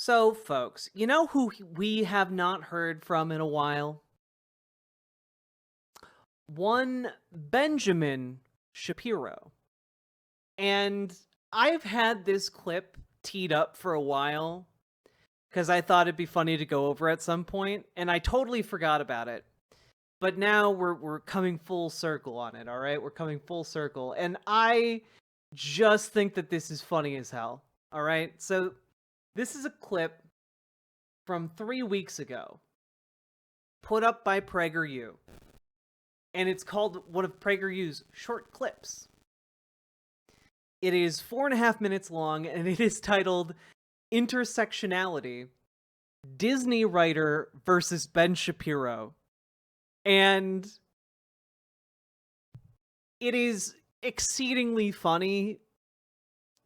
So, folks, you know who we have not heard from in a while? One Benjamin Shapiro. And I've had this clip teed up for a while because I thought it'd be funny to go over at some point, and I totally forgot about it. But now we're coming full circle on it, all right? We're coming full circle, and I just think that this is funny as hell. All right? So, this is a clip from 3 weeks ago, put up by PragerU, and it's called one of PragerU's short clips. It is 4.5 minutes long, and it is titled Intersectionality, Disney Writer versus Ben Shapiro. And it is exceedingly funny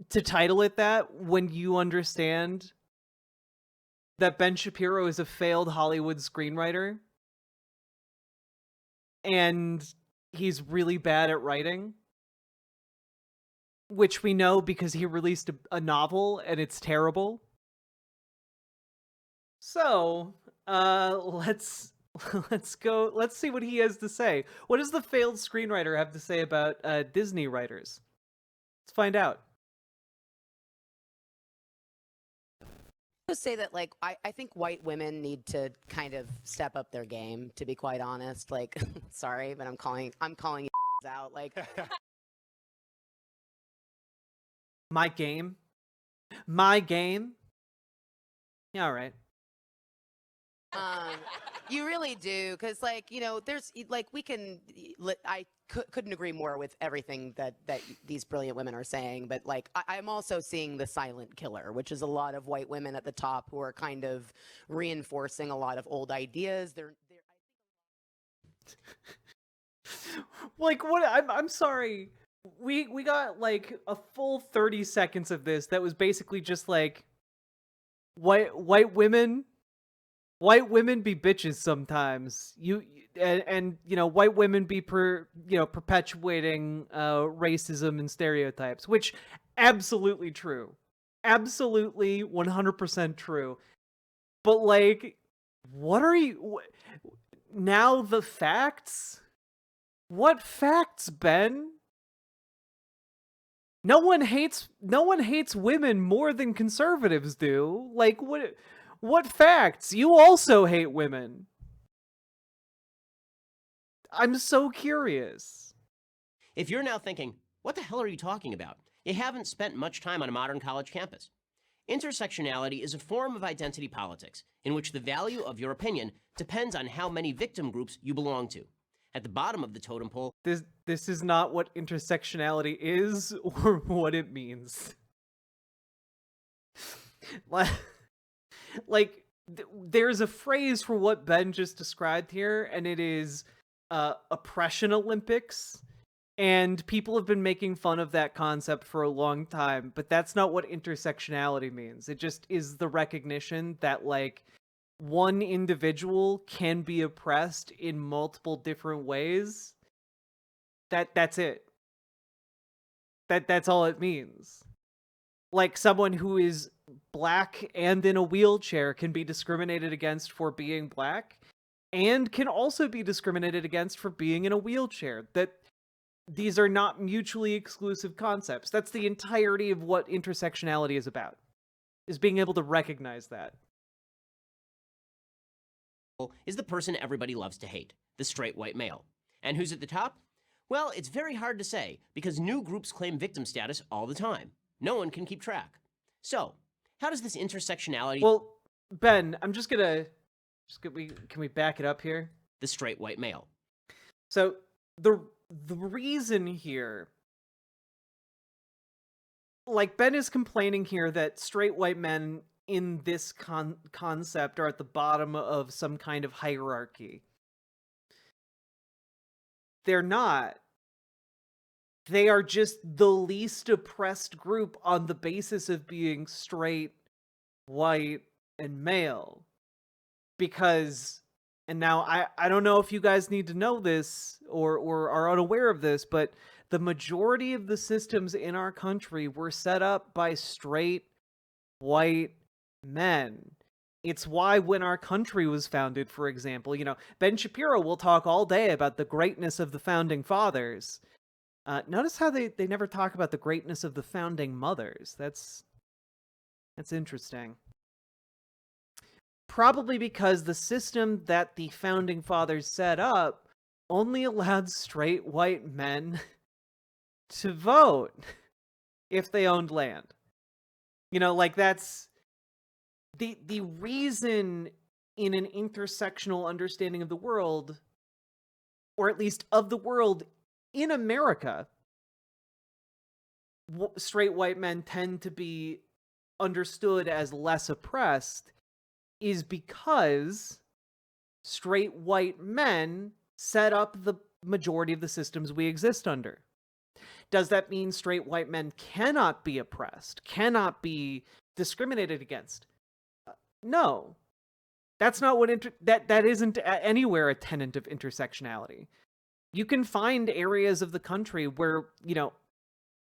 to title it that when you understand that Ben Shapiro is a failed Hollywood screenwriter and he's really bad at writing, which we know because he released a novel and it's terrible. So, let's see what he has to say. What does the failed screenwriter have to say about Disney writers? Let's find out. Just say that, like, I think white women need to kind of step up their game, to be quite honest. Like, sorry, but I'm calling you out. Like, My game? Yeah, all right. you really do, because, like, there's like I couldn't agree more with everything that these brilliant women are saying. But, like, I'm also seeing the silent killer, which is a lot of white women at the top who are kind of reinforcing a lot of old ideas. They're Like, what? I'm sorry. We got like a full 30 seconds of this that was basically just like white women be bitches sometimes. And white women be perpetuating racism and stereotypes, which absolutely true. Absolutely 100% true. But, like, what are you now the facts? What facts, Ben? No one hates women more than conservatives do. Like, what facts? You also hate women. I'm so curious. If you're now thinking, what the hell are you talking about? You haven't spent much time on a modern college campus. Intersectionality is a form of identity politics in which the value of your opinion depends on how many victim groups you belong to. At the bottom of the totem pole, This is not what intersectionality is or what it means. Like, there's a phrase for what Ben just described here, and it is oppression Olympics. And people have been making fun of that concept for a long time, but that's not what intersectionality means. It just is the recognition that, like, one individual can be oppressed in multiple different ways. That's it. That's all it means. Like, someone who is black and in a wheelchair can be discriminated against for being black and can also be discriminated against for being in a wheelchair. That these are not mutually exclusive concepts. That's the entirety of what intersectionality is about, is being able to recognize that. is the person everybody loves to hate, the straight white male. And who's at the top? Well, it's very hard to say because new groups claim victim status all the time. No one can keep track. So, how does this intersectionality... Well, Ben, I'm just gonna... Can we back it up here? The straight white male. So, the reason here... Like, Ben is complaining here that straight white men in this concept are at the bottom of some kind of hierarchy. They're not. They are just the least oppressed group on the basis of being straight, white, and male. Because, and now I don't know if you guys need to know this or are unaware of this, but the majority of the systems in our country were set up by straight, white, men. It's why when our country was founded, for example, Ben Shapiro will talk all day about the greatness of the founding fathers. Notice how they never talk about the greatness of the founding mothers. That's interesting. Probably because the system that the founding fathers set up only allowed straight white men to vote if they owned land. That's the reason in an intersectional understanding of the world, or at least of the world in America, straight white men tend to be understood as less oppressed, is because straight white men set up the majority of the systems we exist under. Does that mean straight white men cannot be oppressed, cannot be discriminated against? No. That's not what that isn't anywhere a tenet of intersectionality. You can find areas of the country where,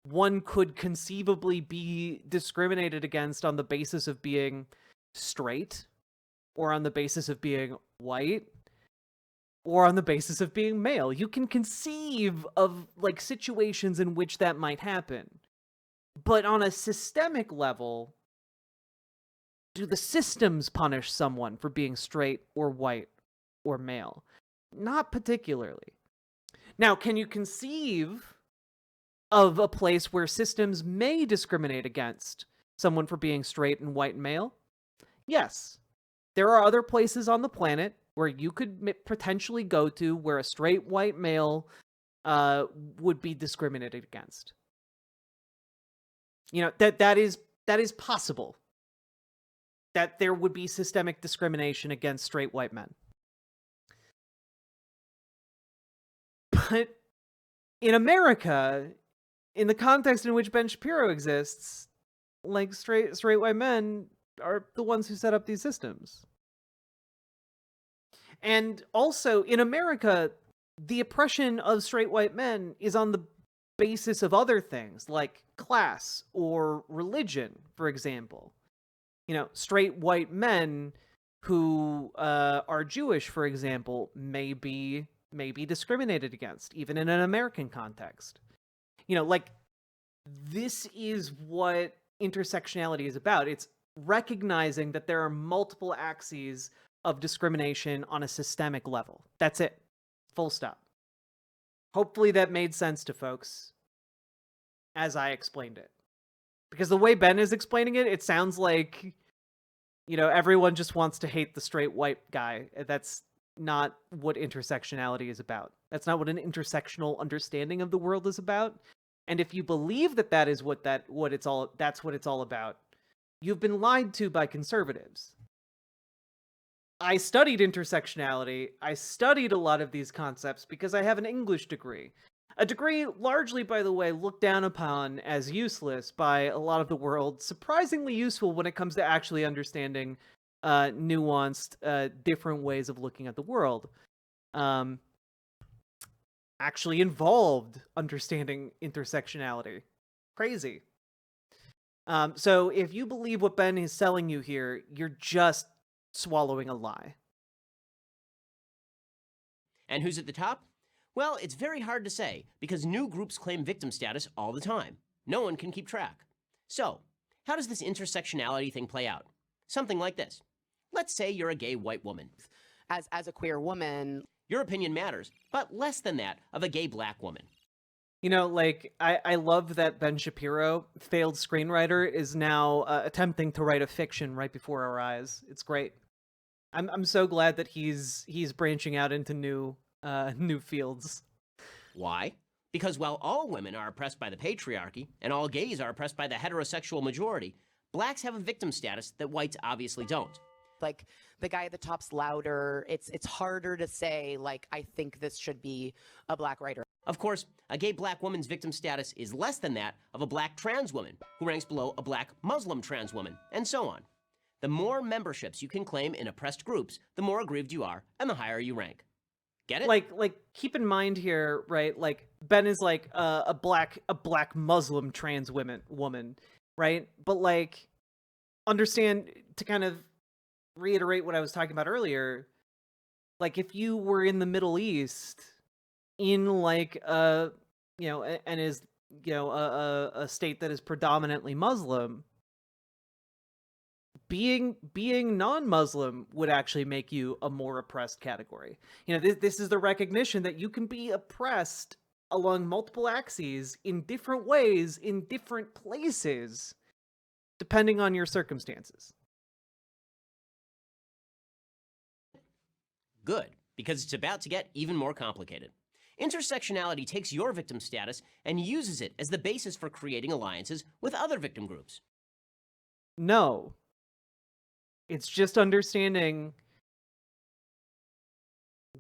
one could conceivably be discriminated against on the basis of being straight, or on the basis of being white, or on the basis of being male. You can conceive of situations in which that might happen. But on a systemic level, do the systems punish someone for being straight or white or male? Not particularly. Now, can you conceive of a place where systems may discriminate against someone for being straight and white and male? Yes. There are other places on the planet where you could potentially go to where a straight white male would be discriminated against. That is possible. That there would be systemic discrimination against straight white men. But in America, in the context in which Ben Shapiro exists, straight white men are the ones who set up these systems. And also, in America, the oppression of straight white men is on the basis of other things, like class or religion, for example. Straight white men who are Jewish, for example, may be discriminated against, even in an American context. This is what intersectionality is about. It's recognizing that there are multiple axes of discrimination on a systemic level. That's it. Full stop. Hopefully that made sense to folks as I explained it. Because the way Ben is explaining it, it sounds like, everyone just wants to hate the straight white guy. That's not what intersectionality is about. That's not what an intersectional understanding of the world is about. And if you believe that is that's what it's all about, you've been lied to by conservatives. I studied intersectionality. I studied a lot of these concepts because I have an English degree. A degree largely, by the way, looked down upon as useless by a lot of the world, surprisingly useful when it comes to actually understanding nuanced, different ways of looking at the world. Actually involved understanding intersectionality. Crazy. So if you believe what Ben is selling you here, you're just swallowing a lie. And who's at the top? Well, it's very hard to say, because new groups claim victim status all the time. No one can keep track. So, how does this intersectionality thing play out? Something like this. Let's say you're a gay white woman. As a queer woman, your opinion matters, but less than that of a gay black woman. I love that Ben Shapiro, failed screenwriter, is now attempting to write a fiction right before our eyes. It's great. I'm so glad that he's branching out into new fields. Why? Because while all women are oppressed by the patriarchy, and all gays are oppressed by the heterosexual majority, blacks have a victim status that whites obviously don't. Like, the guy at the top's louder. It's harder to say, I think this should be a black writer. Of course, a gay black woman's victim status is less than that of a black trans woman, who ranks below a black Muslim trans woman, and so on. The more memberships you can claim in oppressed groups, the more aggrieved you are, and the higher you rank. Get it? Keep in mind here, right? Ben is a black Muslim trans woman, right? But understand, to kind of reiterate what I was talking about earlier, like if you were in the Middle East in like and is a state that is predominantly Muslim, being non-Muslim would actually make you a more oppressed category. This is the recognition that you can be oppressed along multiple axes in different ways in different places depending on your circumstances. Good, because it's about to get even more complicated. Intersectionality takes your victim status and uses it as the basis for creating alliances with other victim groups. No. It's just understanding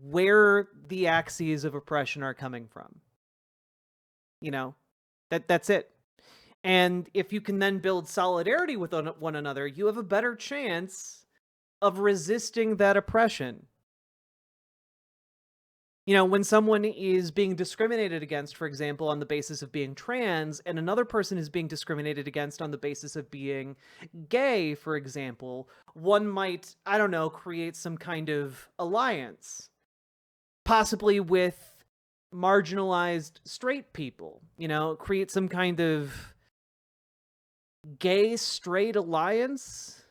where the axes of oppression are coming from. That's it. And if you can then build solidarity with one another, you have a better chance of resisting that oppression. When someone is being discriminated against, for example, on the basis of being trans, and another person is being discriminated against on the basis of being gay, for example, one might, I don't know, create some kind of alliance, possibly with marginalized straight people, create some kind of gay straight alliance.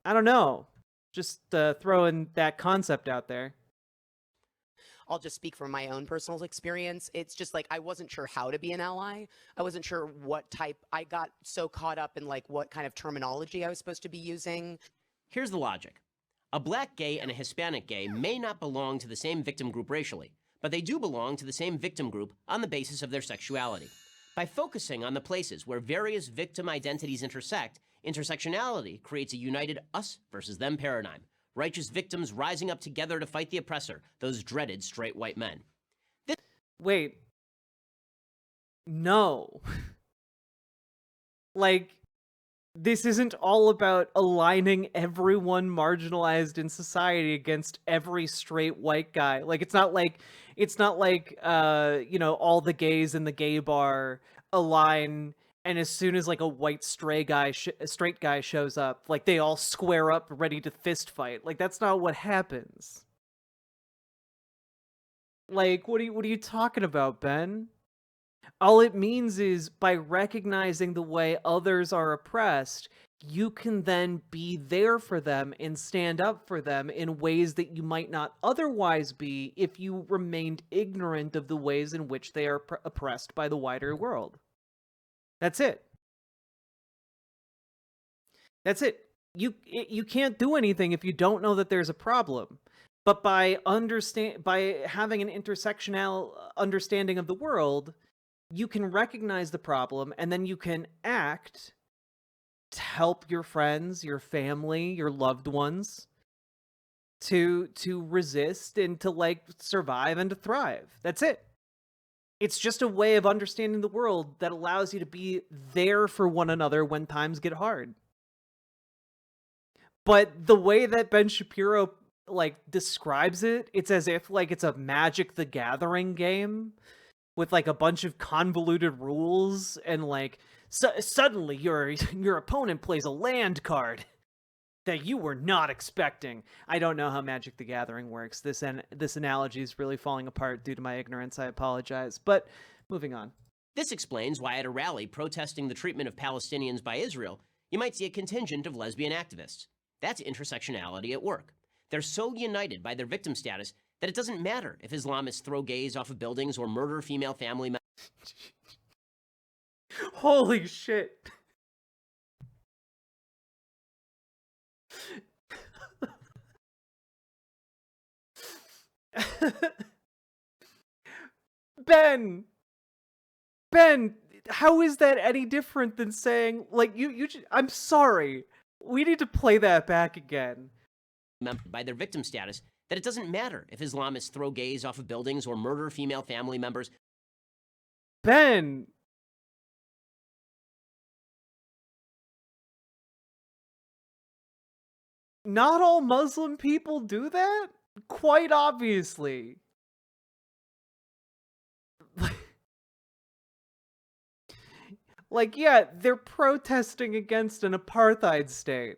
I don't know. Just throwing that concept out there. I'll just speak from my own personal experience. It's just like I wasn't sure how to be an ally. I wasn't sure what type. I got so caught up in like what kind of terminology I was supposed to be using. Here's the logic. A black gay and a Hispanic gay may not belong to the same victim group racially, but they do belong to the same victim group on the basis of their sexuality. By focusing on the places where various victim identities intersect, intersectionality creates a united us versus them paradigm. Righteous victims rising up together to fight the oppressor, those dreaded straight white men. Wait. No. Like, this isn't all about aligning everyone marginalized in society against every straight white guy. Like, it's not like all the gays in the gay bar align, and as soon as like a white straight guy shows up, like they all square up ready to fist fight. Like, that's not what happens. Like, what are you talking about, Ben? All it means is by recognizing the way others are oppressed, you can then be there for them and stand up for them in ways that you might not otherwise be if you remained ignorant of the ways in which they are oppressed by the wider world. That's it. That's it. You can't do anything if you don't know that there's a problem. But by having an intersectional understanding of the world, you can recognize the problem, and then you can act to help your friends, your family, your loved ones to resist and to like survive and to thrive. That's it. It's just a way of understanding the world that allows you to be there for one another when times get hard. But the way that Ben Shapiro like describes it, it's as if like it's a Magic the Gathering game with like a bunch of convoluted rules, and like suddenly your opponent plays a land card that you were not expecting. I don't know how Magic the Gathering works. This analogy is really falling apart due to my ignorance. I apologize. But moving on. This explains why at a rally protesting the treatment of Palestinians by Israel, you might see a contingent of lesbian activists. That's intersectionality at work. They're so united by their victim status that it doesn't matter if Islamists throw gays off of buildings or murder female family members. Holy shit. Ben, how is that any different than saying, like, I'm sorry, we need to play that back again. By their victim status, that it doesn't matter if Islamists throw gays off of buildings or murder female family members. Ben, not all Muslim people do that? Quite obviously. Like, yeah, they're protesting against an apartheid state.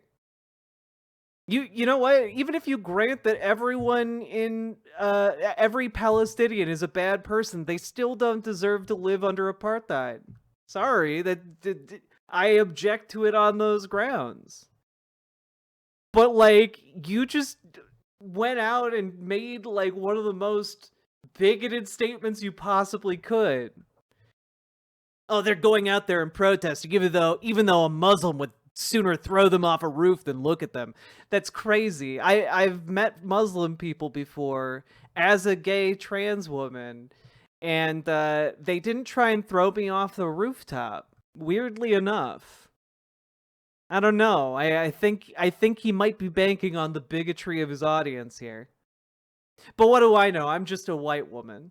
You know what? Even if you grant that everyone in every Palestinian is a bad person, they still don't deserve to live under apartheid. Sorry, I object to it on those grounds. But like, you just went out and made like one of the most bigoted statements you possibly could. Oh, they're going out there and protesting, even though a Muslim would sooner throw them off a roof than look at them. That's crazy. I've met Muslim people before as a gay trans woman, and they didn't try and throw me off the rooftop. Weirdly enough. I don't know. I think he might be banking on the bigotry of his audience here. But what do I know? I'm just a white woman.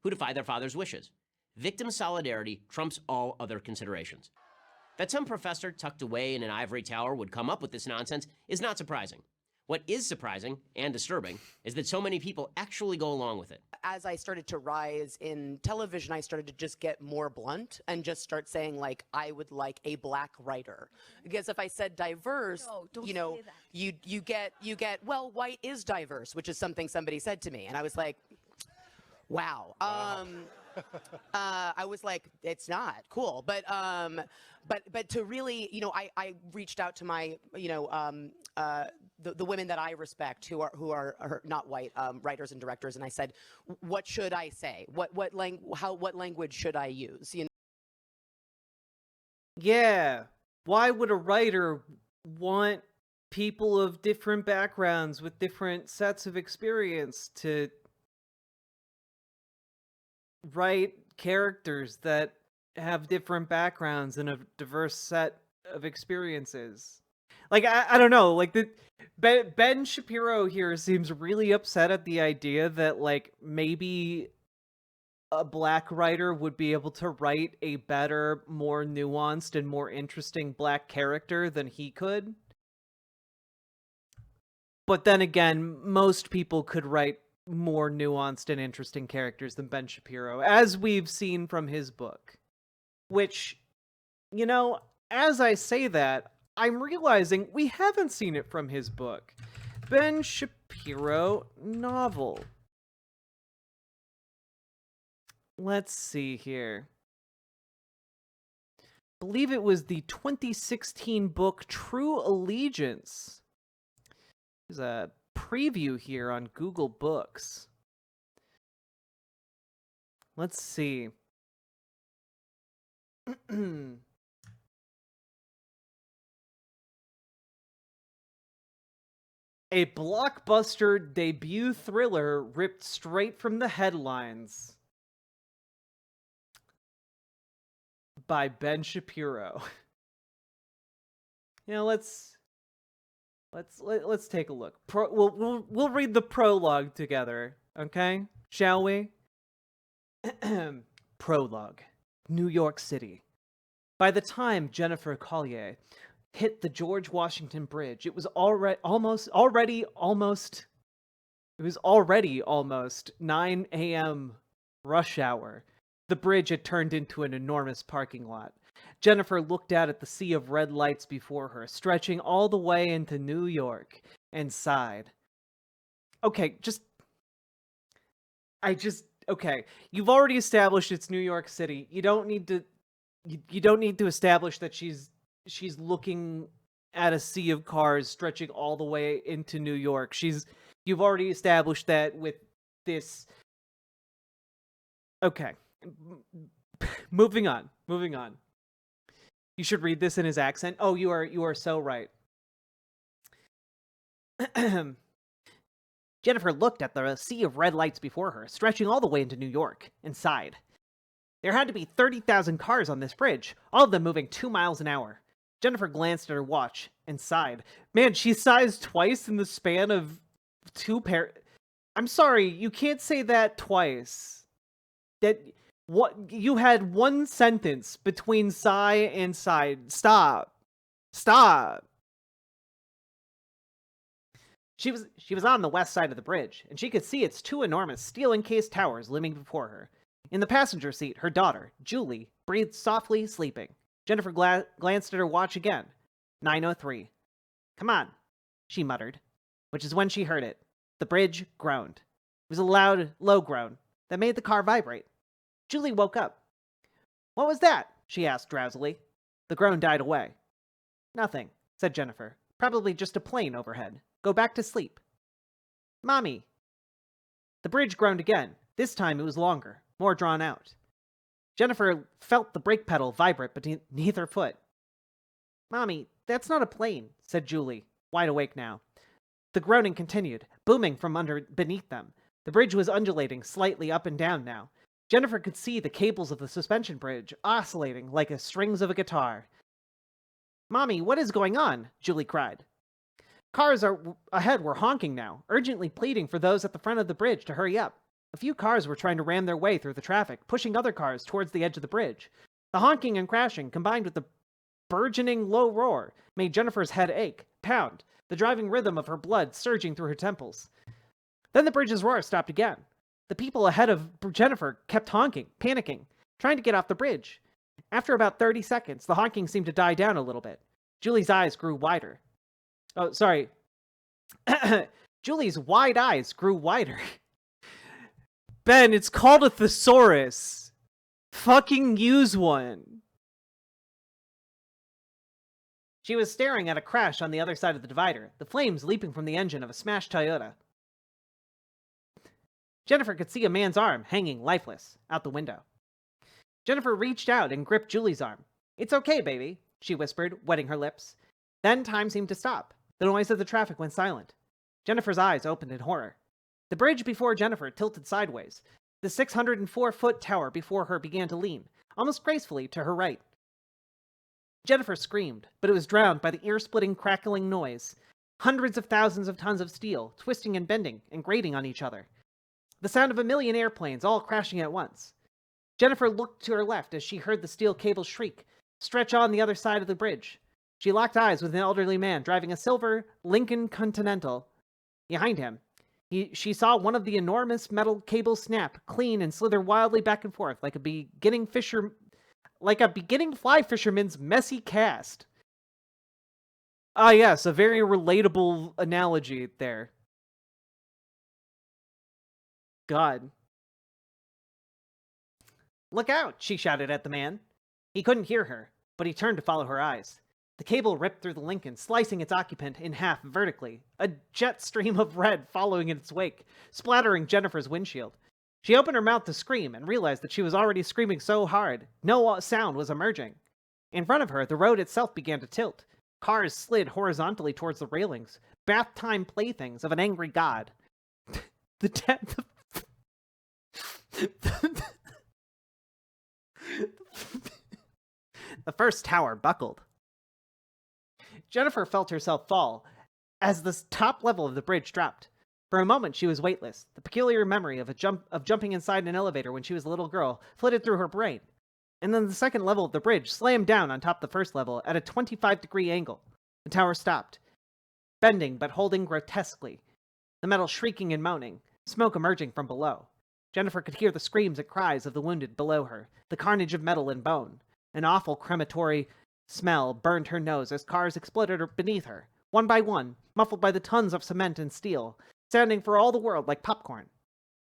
Who defy their father's wishes. Victim solidarity trumps all other considerations. That some professor tucked away in an ivory tower would come up with this nonsense is not surprising. What is surprising and disturbing is that so many people actually go along with it. As I started to rise in television, I started to just get more blunt and just start saying, like, I would like a black writer. Because if I said diverse, you know, you get, well, white is diverse, which is something somebody said to me. And I was like, wow. I was like, it's not cool, but to really, you know, I reached out to my, you know, the women that I respect who are not white writers and directors, and I said, what should I say? What language should I use? You know? Yeah. Why would a writer want people of different backgrounds with different sets of experience to write characters that have different backgrounds and a diverse set of experiences? Like, I don't know, like, Ben Shapiro here seems really upset at the idea that, like, maybe a black writer would be able to write a better, more nuanced, and more interesting black character than he could. But then again, most people could write more nuanced and interesting characters than Ben Shapiro, as we've seen from his book. Which, you know, as I say that, I'm realizing we haven't seen it from his book. Ben Shapiro novel. Let's see here. I believe it was the 2016 book True Allegiance. There's a preview here on Google Books. Let's see. A blockbuster debut thriller ripped straight from the headlines by Ben Shapiro. You know, let's take a look. We'll read the prologue together, okay? Shall we? Prologue. New York City. By the time Jennifer Collier hit the George Washington Bridge, it was already almost 9 a.m. rush hour. The bridge had turned into an enormous parking lot. Jennifer looked out at the sea of red lights before her, stretching all the way into New York, and sighed. Okay, okay. You've already established it's New York City. You don't need to establish that she's looking at a sea of cars stretching all the way into New York. You've already established that with this. Okay. Moving on. You should read this in his accent. Oh, you are so right. Jennifer looked at the sea of red lights before her, stretching all the way into New York, and sighed. There had to be 30,000 cars on this bridge, all of them moving 2 miles an hour. Jennifer glanced at her watch and sighed. Man, she sighs twice in the span of I'm sorry, you can't say that twice. You had one sentence between sigh and sighed. Stop. She was on the west side of the bridge, and she could see its 2 enormous steel-encased towers looming before her. In the passenger seat, her daughter, Julie, breathed softly, sleeping. Jennifer glanced at her watch again. 9:03. "Come on," she muttered, which is when she heard it. The bridge groaned. It was a loud, low groan that made the car vibrate. Julie woke up. "What was that?" she asked drowsily. The groan died away. "Nothing," said Jennifer. "Probably just a plane overhead. Go back to sleep." "Mommy." The bridge groaned again. This time it was longer, more drawn out. Jennifer felt the brake pedal vibrate beneath her foot. "Mommy, that's not a plane," said Julie, wide awake now. The groaning continued, booming from beneath them. The bridge was undulating slightly up and down now. Jennifer could see the cables of the suspension bridge oscillating like the strings of a guitar. "Mommy, what is going on?" Julie cried. Cars ahead were honking now, urgently pleading for those at the front of the bridge to hurry up. A few cars were trying to ram their way through the traffic, pushing other cars towards the edge of the bridge. The honking and crashing, combined with the burgeoning low roar, made Jennifer's head ache, pound, the driving rhythm of her blood surging through her temples. Then the bridge's roar stopped again. The people ahead of Jennifer kept honking, panicking, trying to get off the bridge. After about 30 seconds, the honking seemed to die down a little bit. Julie's eyes grew wider. Oh, sorry. Julie's wide eyes grew wider. Ben, it's called a thesaurus. Fucking use one. She was staring at a crash on the other side of the divider, the flames leaping from the engine of a smashed Toyota. Jennifer could see a man's arm hanging lifeless out the window. Jennifer reached out and gripped Julie's arm. "It's okay, baby," she whispered, wetting her lips. Then time seemed to stop. The noise of the traffic went silent. Jennifer's eyes opened in horror. The bridge before Jennifer tilted sideways. The 604-foot tower before her began to lean, almost gracefully, to her right. Jennifer screamed, but it was drowned by the ear-splitting, crackling noise. Hundreds of thousands of tons of steel, twisting and bending and grating on each other. The sound of a million airplanes all crashing at once. Jennifer looked to her left as she heard the steel cables shriek, stretch on the other side of the bridge. She locked eyes with an elderly man driving a silver Lincoln Continental. Behind him, she saw one of the enormous metal cables snap, clean, and slither wildly back and forth like a beginning fly fisherman's messy cast. Ah, yes, a very relatable analogy there. God. "Look out," she shouted at the man. He couldn't hear her, but he turned to follow her eyes. The cable ripped through the Lincoln, slicing its occupant in half vertically, a jet stream of red following in its wake, splattering Jennifer's windshield. She opened her mouth to scream and realized that she was already screaming so hard, no sound was emerging. In front of her, the road itself began to tilt. Cars slid horizontally towards the railings, bath-time playthings of an angry god. The first tower buckled. Jennifer felt herself fall as the top level of the bridge dropped. For a moment, she was weightless. The peculiar memory of jumping inside an elevator when she was a little girl flitted through her brain. And then the second level of the bridge slammed down on top of the first level at a 25-degree angle. The tower stopped, bending but holding grotesquely, the metal shrieking and moaning, smoke emerging from below. Jennifer could hear the screams and cries of the wounded below her, the carnage of metal and bone. An awful crematory smell burned her nose as cars exploded beneath her, one by one, muffled by the tons of cement and steel, sounding for all the world like popcorn.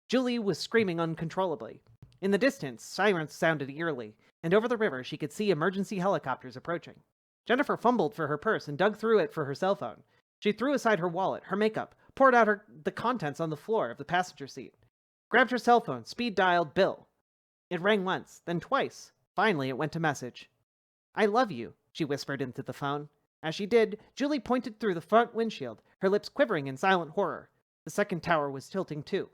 Julie was screaming uncontrollably. In the distance, sirens sounded eerily, and over the river she could see emergency helicopters approaching. Jennifer fumbled for her purse and dug through it for her cell phone. She threw aside her wallet, her makeup, poured out the contents on the floor of the passenger seat, grabbed her cell phone, speed-dialed Bill. It rang once, then twice. Finally, it went to message. "I love you," she whispered into the phone. As she did, Julie pointed through the front windshield, her lips quivering in silent horror. The second tower was tilting too.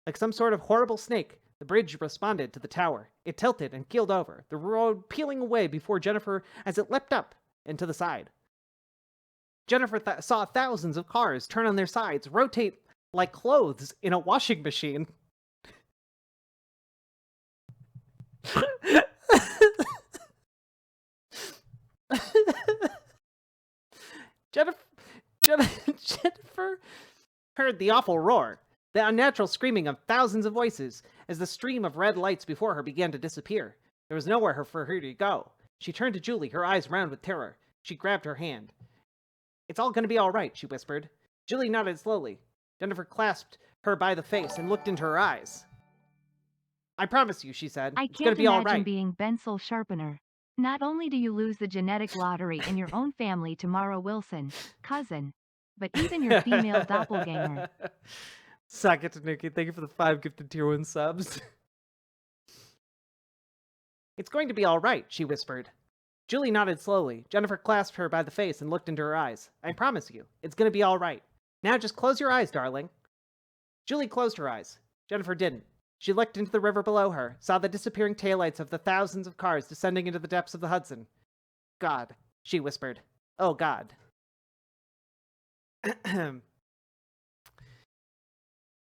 Like some sort of horrible snake, the bridge responded to the tower. It tilted and keeled over, the road peeling away before Jennifer as it leapt up and to the side. Jennifer saw thousands of cars turn on their sides, rotate like clothes in a washing machine. Jennifer heard the awful roar. The unnatural screaming of thousands of voices as the stream of red lights before her began to disappear. There was nowhere for her to go. She turned to Julie, her eyes round with terror. She grabbed her hand. "It's all going to be all right," she whispered. Julie nodded slowly. Jennifer clasped her by the face and looked into her eyes. "I promise you," she said. I "It's going can't to be all imagine right." being Bensel Sharpener. Not only do you lose the genetic lottery in your own family to Mara Wilson, cousin, but even your female doppelganger. Suck it, Tanuki. Thank you for the 5 gifted tier 1 subs. "It's going to be all right," she whispered. Julie nodded slowly. Jennifer clasped her by the face and looked into her eyes. "I promise you, it's going to be all right. Now just close your eyes, darling." Julie closed her eyes. Jennifer didn't. She looked into the river below her, saw the disappearing taillights of the thousands of cars descending into the depths of the Hudson. "God," she whispered. "Oh, God."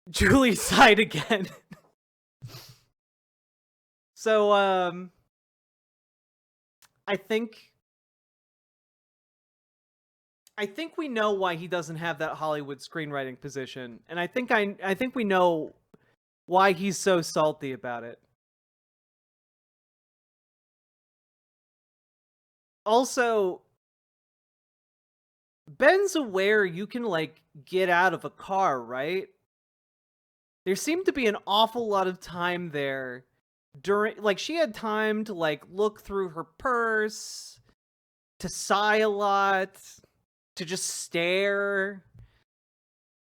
Julie sighed again. So, I think we know why he doesn't have that Hollywood screenwriting position, and I think we know why he's so salty about it. Also, Ben's aware you can, like, get out of a car, right? There seemed to be an awful lot of time there during, like, she had time to, like, look through her purse, to sigh a lot, to just stare.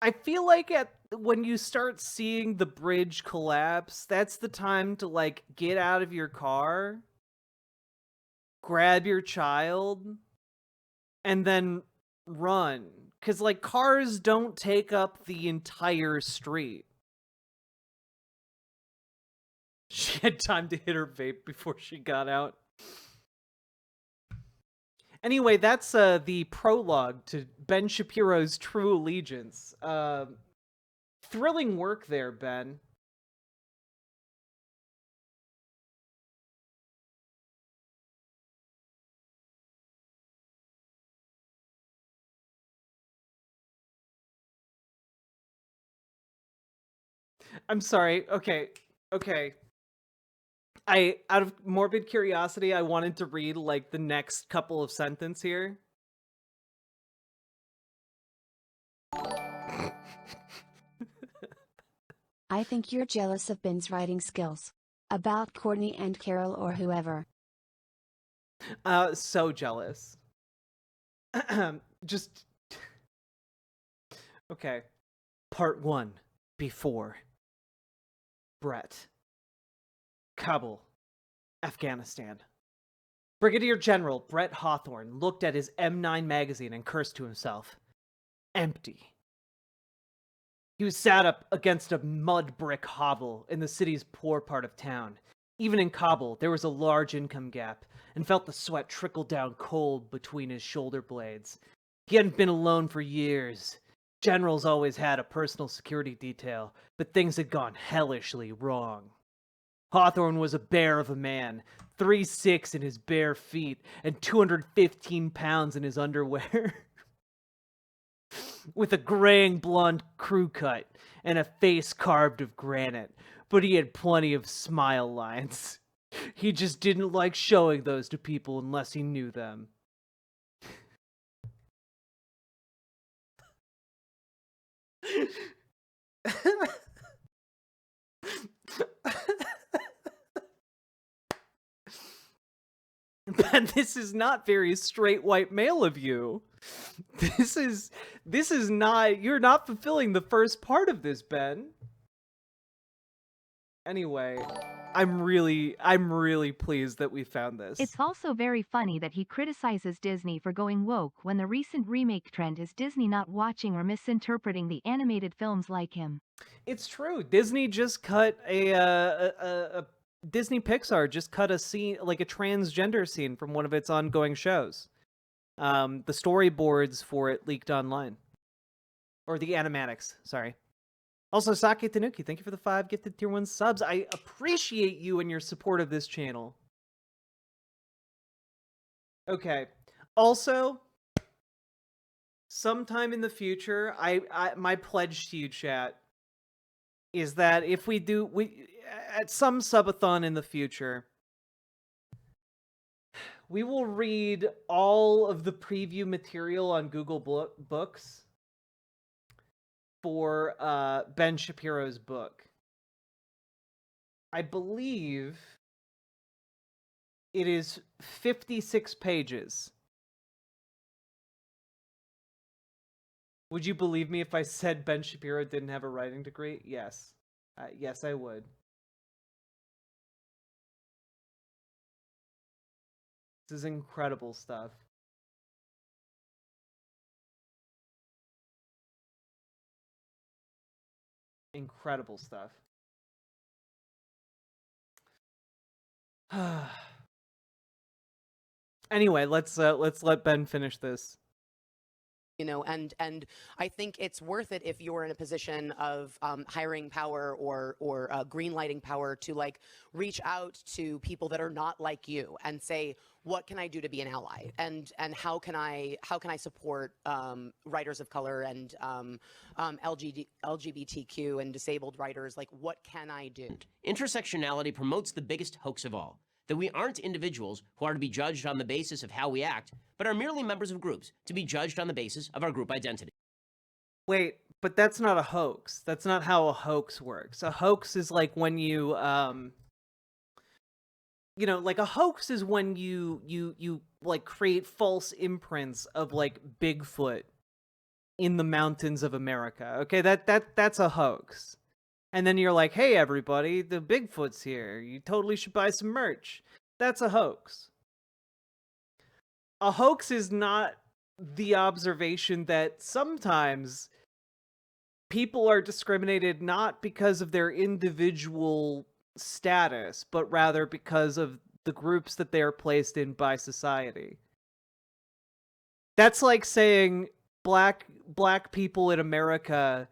I feel like when you start seeing the bridge collapse, that's the time to, like, get out of your car, grab your child, and then run. Because, like, cars don't take up the entire street. She had time to hit her vape before she got out. Anyway, that's the prologue to Ben Shapiro's True Allegiance. Thrilling work there, Ben. I'm sorry. Okay. Out of morbid curiosity, I wanted to read, like, the next couple of sentences here. I think you're jealous of Ben's writing skills. About Courtney and Carol or whoever. So jealous. Just... Okay. Part 1. Before. Brett. Kabul, Afghanistan. Brigadier General Brett Hawthorne looked at his M9 magazine and cursed to himself. Empty. He was sat up against a mud brick hovel in the city's poor part of town. Even in Kabul, there was a large income gap, and felt the sweat trickle down cold between his shoulder blades. He hadn't been alone for years. Generals always had a personal security detail, but things had gone hellishly wrong. Hawthorne was a bear of a man, 3'6" in his bare feet, and 215 pounds in his underwear. With a graying blonde crew cut and a face carved of granite, but he had plenty of smile lines. He just didn't like showing those to people unless he knew them. Ben, this is not very straight white male of you. This is not, you're not fulfilling the first part of this, Ben. Anyway, I'm really pleased that we found this. It's also very funny that he criticizes Disney for going woke when the recent remake trend is Disney not watching or misinterpreting the animated films like him. It's true. Disney just cut Disney Pixar just cut a scene, like a transgender scene from one of its ongoing shows. The storyboards for it leaked online. Or the animatics, sorry. Also, Sake Tanuki, thank you for the 5 gifted tier 1 subs. I appreciate you and your support of this channel. Okay. Also, sometime in the future, my pledge to you, chat, is that if we at some subathon in the future, we will read all of the preview material on Google Books for Ben Shapiro's book. I believe it is 56 pages. Would you believe me if I said Ben Shapiro didn't have a writing degree? Yes. Yes, I would. This is incredible stuff. Incredible stuff. Anyway, let's let Ben finish this. You know, and I think it's worth it if you're in a position of hiring power or green lighting power to like reach out to people that are not like you and say, what can I do to be an ally, and how can I support writers of color and LGBTQ and disabled writers? Like, what can I do? Intersectionality promotes the biggest hoax of all, that we aren't individuals who are to be judged on the basis of how we act, but are merely members of groups to be judged on the basis of our group identity. Wait, but that's not a hoax. That's not how a hoax works. A hoax is like when you like a hoax is when you like create false imprints of like Bigfoot in the mountains of America. Okay, that's a hoax. And then you're like, "Hey everybody, the Bigfoot's here. You totally should buy some merch." That's a hoax. A hoax is not the observation that sometimes people are discriminated not because of their individual status, but rather because of the groups that they are placed in by society. That's like saying black people in America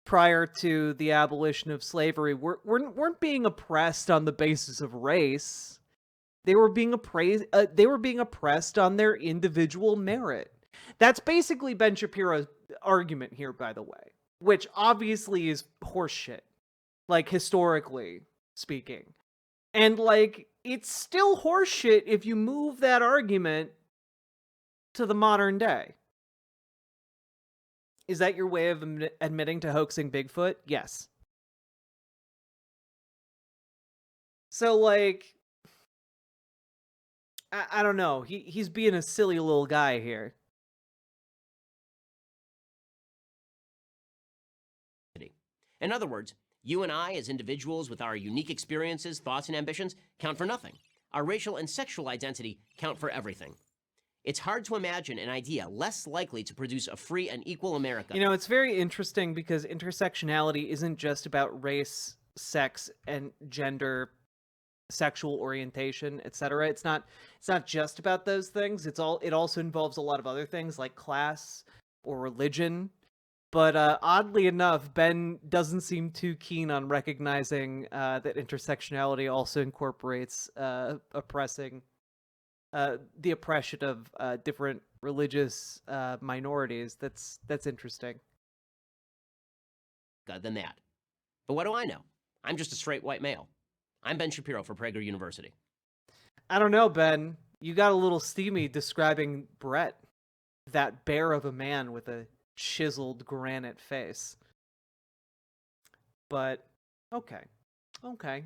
prior to the abolition of slavery weren't being oppressed on the basis of race. They were being oppressed on their individual merit. That's basically Ben Shapiro's argument here, by the way, which obviously is horseshit, like historically speaking. And like, it's still horseshit if you move that argument to the modern day. Is that your way of admitting to hoaxing Bigfoot? Yes. So, like, I don't know. He's being a silly little guy here. In other words, you and I, as individuals with our unique experiences, thoughts, and ambitions, count for nothing. Our racial and sexual identity count for everything. It's hard to imagine an idea less likely to produce a free and equal America. You know, it's very interesting because intersectionality isn't just about race, sex, and gender, sexual orientation, etc. It's not just about those things. It also involves a lot of other things like class or religion. But oddly enough, Ben doesn't seem too keen on recognizing that intersectionality also incorporates oppressing the oppression of different religious minorities. That's interesting. Than that. But what do I know? I'm just a straight white male. I'm Ben Shapiro for Prager University. I don't know, Ben. You got a little steamy describing Brett, that bear of a man with a chiseled granite face. But okay.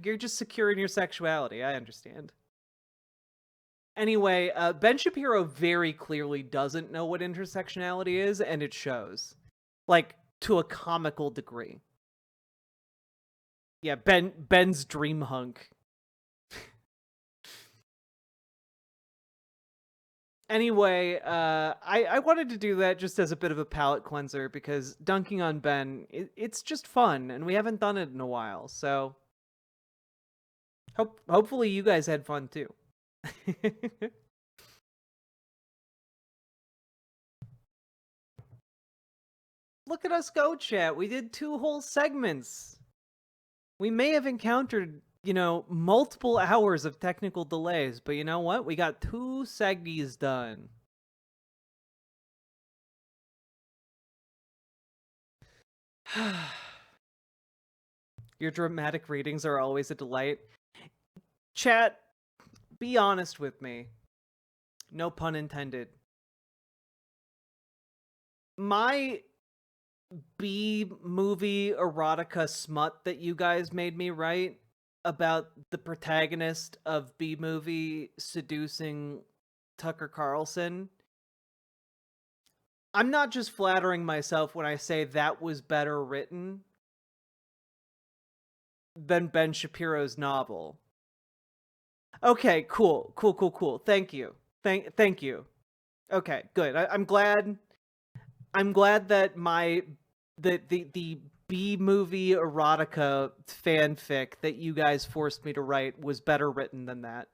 You're just secure in your sexuality. I understand. Anyway, Ben Shapiro very clearly doesn't know what intersectionality is, and it shows. Like, to a comical degree. Yeah, Ben's dream hunk. Anyway, I wanted to do that just as a bit of a palate cleanser, because dunking on Ben, it's just fun, and we haven't done it in a while, so hopefully you guys had fun too. Look at us go, chat. We did 2 whole segments. We may have encountered, multiple hours of technical delays, but you know what? We got 2 seggies done. Your dramatic readings are always a delight. Chat, be honest with me. No pun intended. My B-movie erotica smut that you guys made me write about the protagonist of B-movie seducing Tucker Carlson, I'm not just flattering myself when I say that was better written than Ben Shapiro's novel. Okay, cool. Thank you. Thank you. Okay, good. I'm glad that the B movie erotica fanfic that you guys forced me to write was better written than that.